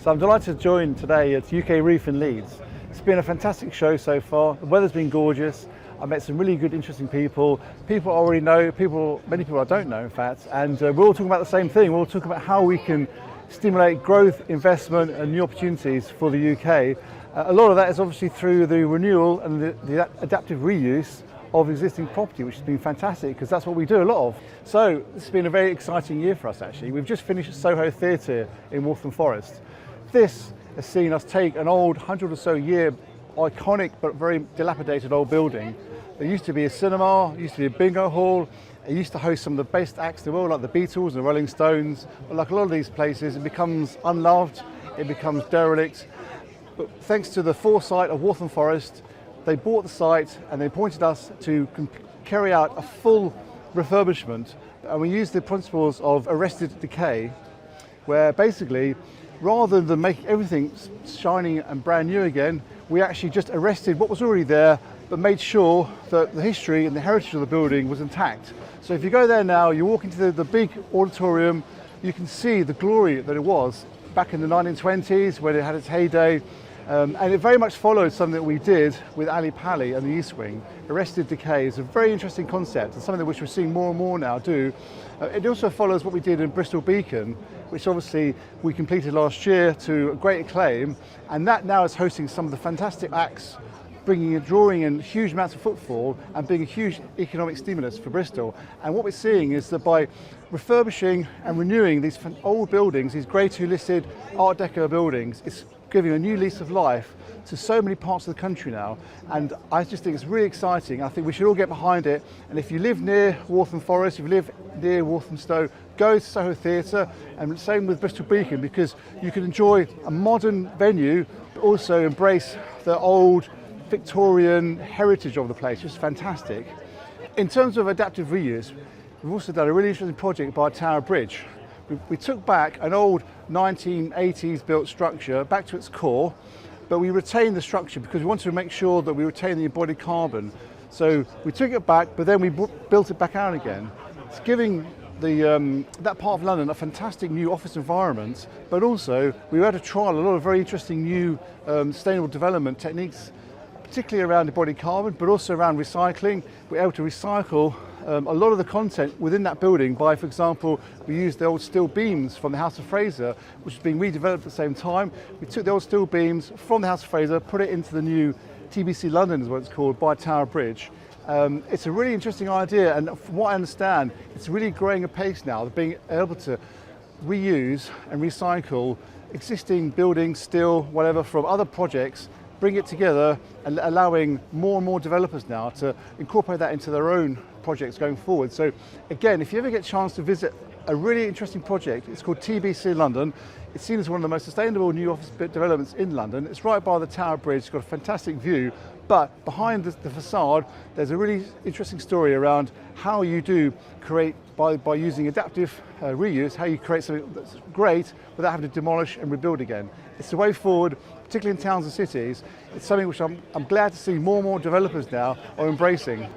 So I'm delighted to join today at UKREiiF in Leeds. It's been a fantastic show so far. The weather's been gorgeous. I met some really good, interesting people. People I already know, many people I don't know in fact, and we're all talking about the same thing. We're all talking about how we can stimulate growth, investment and new opportunities for the UK. A lot of that is obviously through the renewal and the adaptive reuse of existing property, which has been fantastic because that's what we do a lot of. So this has been a very exciting year for us actually. We've just finished Soho Theatre in Waltham Forest. This has seen us take an old 100 or so year iconic but very dilapidated old building. There used to be a cinema, used to be a bingo hall, it used to host some of the best acts in the world like the Beatles and the Rolling Stones. But like a lot of these places, it becomes unloved, it becomes derelict. But thanks to the foresight of Waltham Forest, they bought the site and they appointed us to carry out a full refurbishment. And we used the principles of arrested decay, where basically, rather than make everything shiny and brand new again, we actually just arrested what was already there, but made sure that the history and the heritage of the building was intact. So if you go there now, you walk into the big auditorium, you can see the glory that it was back in the 1920s when it had its heyday. And it very much followed something that we did with Ali Pali and the East Wing. Arrested decay is a very interesting concept and something which we're seeing more and more now do. It also follows what we did in Bristol Beacon, which obviously we completed last year to great acclaim, and that now is hosting some of the fantastic acts, drawing in huge amounts of footfall and being a huge economic stimulus for Bristol. And what we're seeing is that by refurbishing and renewing these old buildings, these Grade 2 listed Art Deco buildings, it's giving a new lease of life to so many parts of the country now, and I just think it's really exciting. I think we should all get behind it, and if you live near Waltham Forest, if you live near Walthamstow, go to Soho Theatre, and same with Bristol Beacon, because you can enjoy a modern venue but also embrace the old Victorian heritage of the place, which is fantastic. In terms of adaptive reuse, we've also done a really interesting project by Tower Bridge. We took back an old 1980s built structure back to its core, but we retained the structure because we wanted to make sure that we retain the embodied carbon. So we took it back, but then we built it back out again. It's giving that part of London a fantastic new office environment, but also we were able to trial a lot of very interesting new sustainable development techniques, particularly around embodied carbon, but also around recycling. We're able to recycle a lot of the content within that building by, for example, we used the old steel beams from the House of Fraser, which was being redeveloped at the same time. We took the old steel beams from the House of Fraser, put it into the new TBC London, is what it's called, by Tower Bridge. It's a really interesting idea, and from what I understand, it's really growing apace now, being able to reuse and recycle existing buildings, steel, whatever, from other projects, bring it together and allowing more and more developers now to incorporate that into their own projects going forward. So again, if you ever get a chance to visit a really interesting project, it's called TBC London. It's seen as one of the most sustainable new office developments in London. It's right by the Tower Bridge, it's got a fantastic view, but behind the facade, there's a really interesting story around how you do create, by using adaptive reuse, how you create something that's great without having to demolish and rebuild again. It's the way forward, particularly in towns and cities. It's something which I'm glad to see more and more developers now are embracing.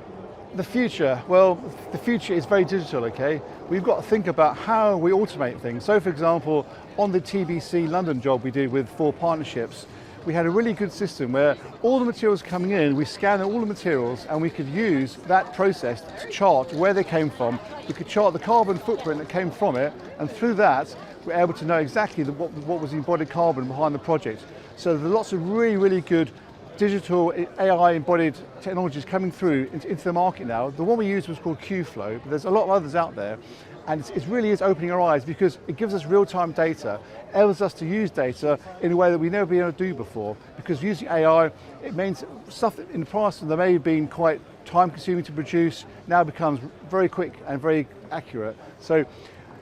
The future, well, the future is very digital, okay? We've got to think about how we automate things. So for example, on the TBC London job we did with 4 partnerships, we had a really good system where all the materials coming in, we scan all the materials and we could use that process to chart where they came from. We could chart the carbon footprint that came from it, and through that, we're able to know exactly what was the embodied carbon behind the project. So there's lots of really, really good digital AI embodied technologies coming through into the market now. The one we used was called QFlow, but there's a lot of others out there. And it really is opening our eyes because it gives us real-time data, enables us to use data in a way that we've never been able to do before. Because using AI, it means stuff that in the past that may have been quite time-consuming to produce now becomes very quick and very accurate. So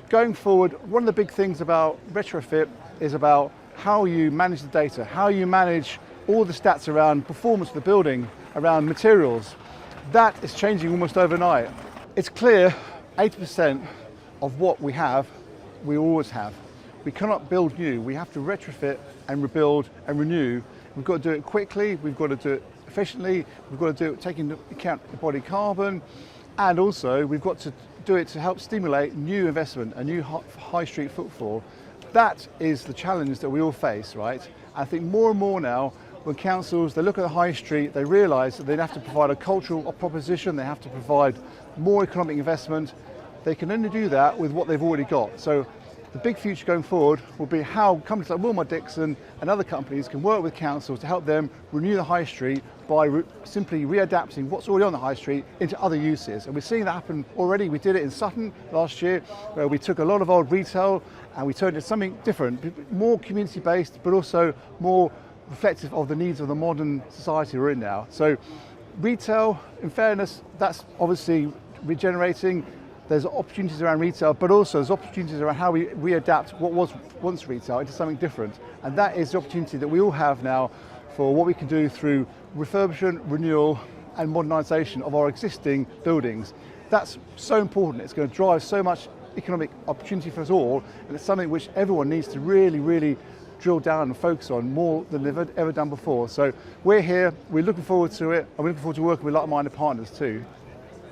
going forward, one of the big things about Retrofit is about how you manage the data, how you manage all the stats around performance of the building, around materials. That is changing almost overnight. It's clear 80% of what we have, we always have. We cannot build new. We have to retrofit and rebuild and renew. We've got to do it quickly, we've got to do it efficiently, we've got to do it taking into account embodied carbon, and also we've got to do it to help stimulate new investment, a new high street footfall. That is the challenge that we all face, right? I think more and more now, when councils, they look at the high street, they realise that they have to provide a cultural proposition, they have to provide more economic investment. They can only do that with what they've already got. So the big future going forward will be how companies like Willmott Dixon and other companies can work with councils to help them renew the high street by simply readapting what's already on the high street into other uses. And we're seeing that happen already. We did it in Sutton last year, where we took a lot of old retail and we turned it into something different, more community-based, but also more reflective of the needs of the modern society we're in now. So retail, in fairness, that's obviously regenerating. There's opportunities around retail, but also there's opportunities around how we readapt what was once retail into something different. And that is the opportunity that we all have now for what we can do through refurbishment, renewal, and modernisation of our existing buildings. That's so important. It's going to drive so much economic opportunity for us all, and it's something which everyone needs to really, really drill down and focus on more than they've ever done before. So we're here, we're looking forward to it, and we're looking forward to working with like-minded partners too.